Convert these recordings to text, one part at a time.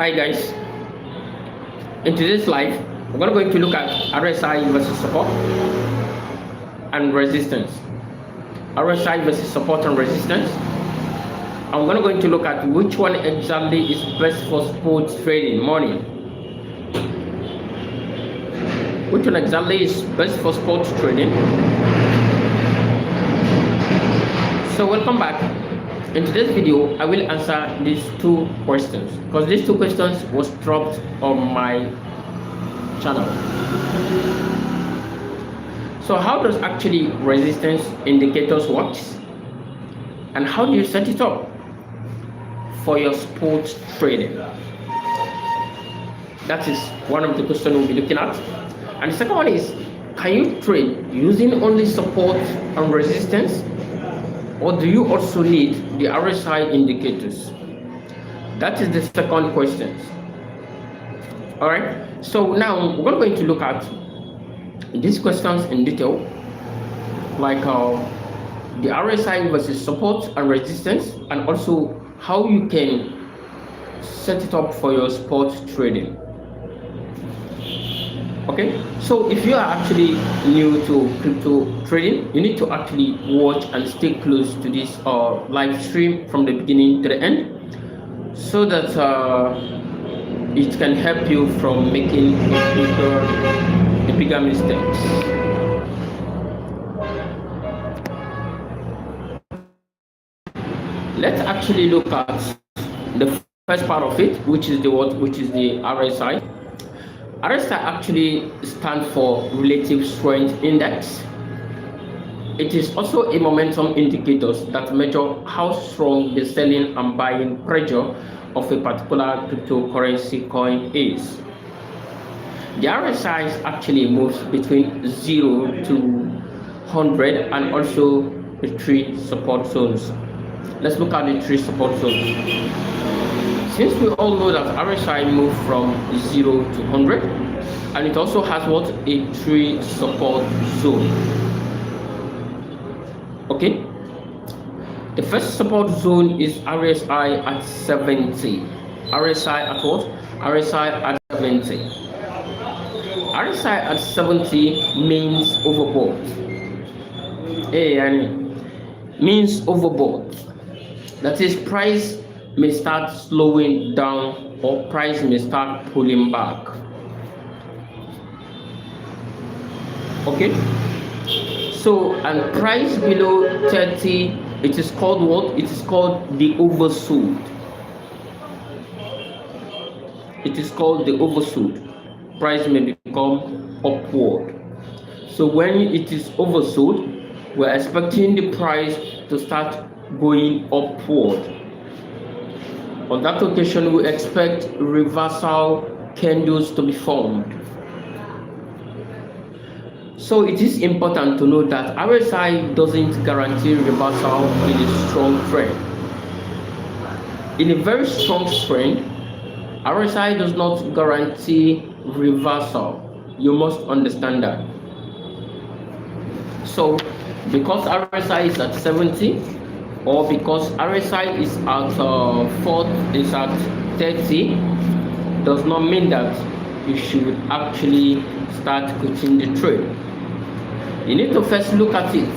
Hi guys, in today's live, we're going to look at RSI versus support and resistance. RSI versus support and resistance. I'm going to look at which one exactly is best for sports trading morning. Which one exactly is best for sports trading? So welcome back. In today's video, I will answer these two questions because these two questions was dropped on my channel. So how does actually resistance indicators works, and how do you set it up for your sports trading? That is one of the questions we'll be looking at. And the second one is, can you trade using only support and resistance, or do you also need the RSI indicators? That is the second question. All right, so now we're going to look at these questions in detail, like the RSI versus support and resistance, and also how you can set it up for your sports trading. Okay, so if you are actually new to crypto trading, you need to actually watch and stay close to this live stream from the beginning to the end, so that it can help you from making bigger mistakes. Let's actually look at the first part of it, which is the RSI. RSI actually stands for Relative Strength Index. It is also a momentum indicator that measures how strong the selling and buying pressure of a particular cryptocurrency coin is. The RSI actually moves between 0 to 100 and also the three support zones. Let's look at the three support zones. Since we all know that RSI moves from 0 to 100, and it also has what? A three support zone. Okay? The first support zone is RSI at 70. RSI at what? RSI at 70. RSI at 70 means overbought. Means overbought. That is, price may start slowing down or price may start pulling back. Okay, so and price below 30, it is called what? It is called the oversold. It is called the oversold. Price may become upward. So when it is oversold, we're expecting the price to start going upward. On that occasion, we expect reversal candles to be formed. So it is important to note that RSI doesn't guarantee reversal in a strong trend. In a very strong trend, RSI does not guarantee reversal. You must understand that. So because RSI is at 70, or because RSI is at 30, does not mean that you should actually start quitting the trade. You need to first look at it.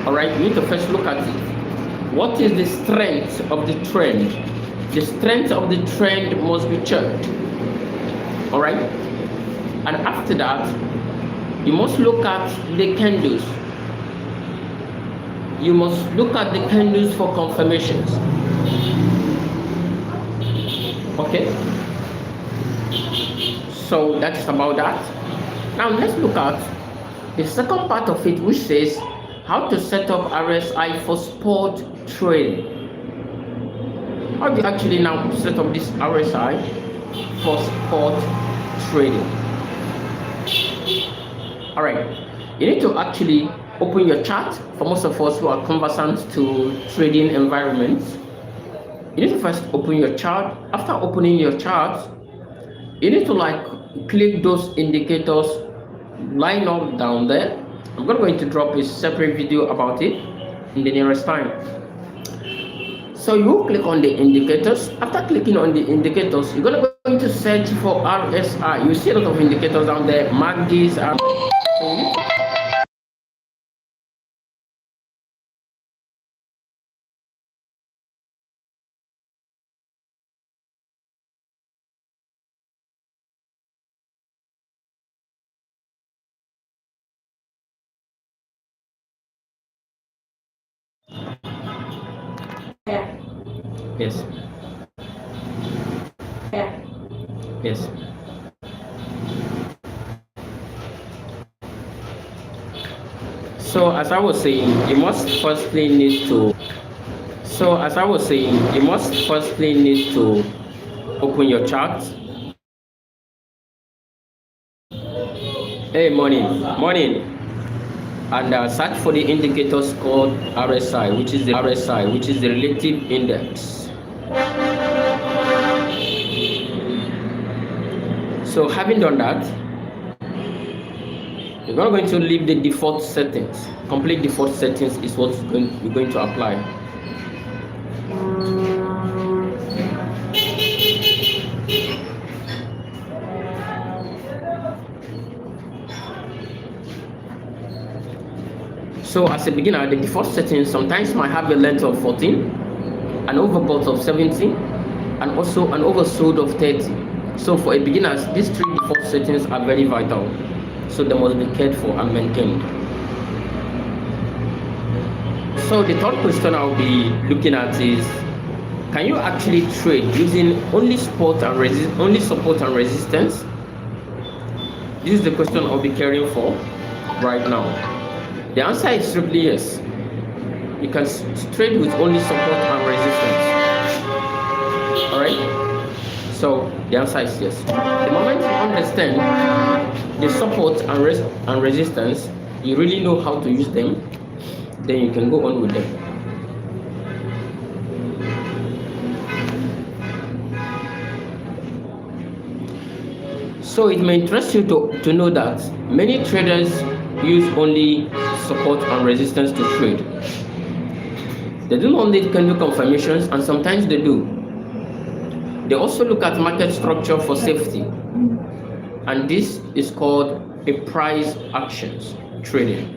All right, you need to first look at it. What is the strength of the trend? The strength of the trend must be checked. All right, and after that, you must look at the candles. You must look at the candles for confirmations. Okay, so that's about that. Now let's look at the second part of it, which says how to set up RSI for sport trading. How do you actually now set up this RSI for sport trading? All right, you need to actually open your chart. For most of us who are conversant to trading environments, you need to first open your chart. After opening your chart, you need to click those indicators, line up down there. I'm going to drop a separate video about it in the nearest time. So you click on the indicators. After clicking on the indicators, you're going to search for RSI. You see a lot of indicators down there. Mark these. Yes. Yes. So as I was saying, you must firstly need to. So as I was saying, you must firstly need to open your chart. Hey, morning, and search for the indicators called RSI, which is the relative index. So having done that, you're not going to leave the default settings. Complete default settings is what you're going to apply. So as a beginner, the default settings sometimes might have a length of 14, an overbought of 70, and also an oversold of 30. So for a beginner, these three default settings are very vital. So they must be cared for and maintained. So the third question I'll be looking at is, can you actually trade using only support and resistance? This is the question I'll be caring for right now. The answer is simply yes. You can trade with only support and resistance. All right. So the answer is yes. The moment you understand the support and resistance, you really know how to use them, then you can go on with them. So it may interest you to know that many traders use only support and resistance to trade. They do not need candle confirmations, and sometimes they do. They also look at market structure for safety, and this is called a price actions trading.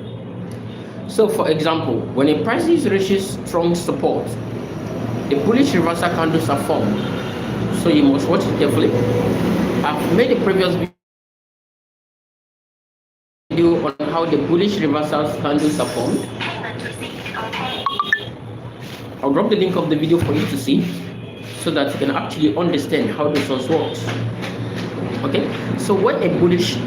So for example, when a price reaches strong support, the bullish reversal candles are formed. So you must watch it carefully. I've made a previous video on how the bullish reversal candles are formed. I'll drop the link of the video for you to see, so that you can actually understand how this one works. Okay, so when a bullish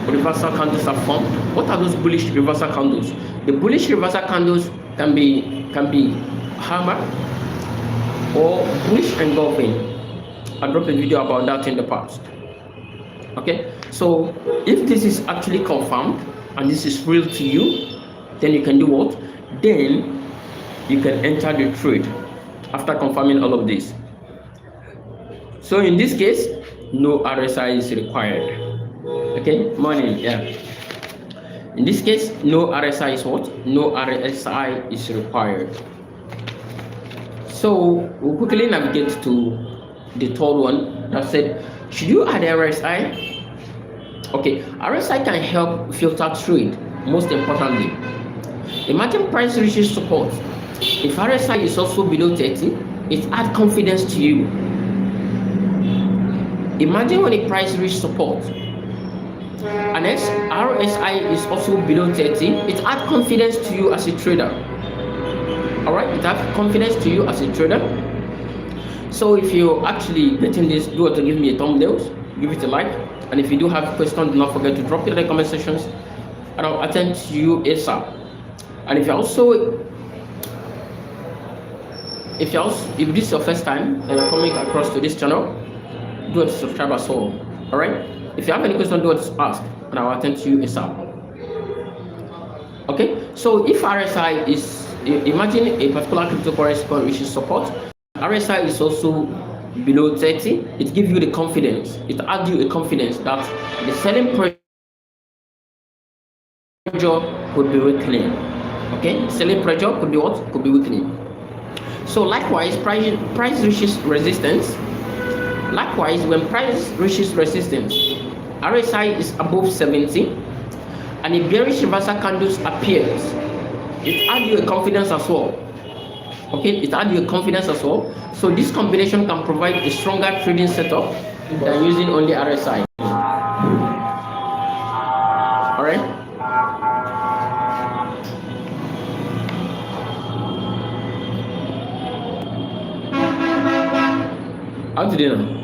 reversal candles are formed, what are those bullish reversal candles? The bullish reversal candles can be hammer or bullish engulfing. I dropped a video about that in the past. Okay, so if this is actually confirmed and this is real to you, then you can do what? Then you can enter the trade after confirming all of this. So in this case, no RSI is required. Okay, morning, yeah. In this case, no RSI is what? No RSI is required. So we'll quickly navigate to the third one that said, should you add RSI? Okay, RSI can help filter trade, most importantly. Imagine price reaches support. If RSI is also below 30, it adds confidence to you. Imagine when a price reaches support, and next RSI is also below 30, it adds confidence to you as a trader. All right, it adds confidence to you as a trader. So if you're actually getting this, do want to give me a thumbnail, give it a like, and if you do have questions, do not forget to drop it in the comment sections, and I'll attend to you ASAP. And if this is your first time and you're coming across to this channel, do want to subscribe as well. All right. If you have any question, do want to ask, and I'll attend to you ASAP. Okay. So if RSI is, imagine a particular cryptocurrency coin which is support, RSI is also below 30. It gives you the confidence. It adds you a confidence that the selling pressure could be weakening. Okay, selling pressure could be what? Could be weakening. So likewise, price reaches resistance. Likewise, when price reaches resistance, RSI is above 70, and a bearish reversal candles appears. It adds you a confidence as well. Okay, it adds you a confidence as well. So this combination can provide a stronger trading setup than using only RSI. All right. How did you know?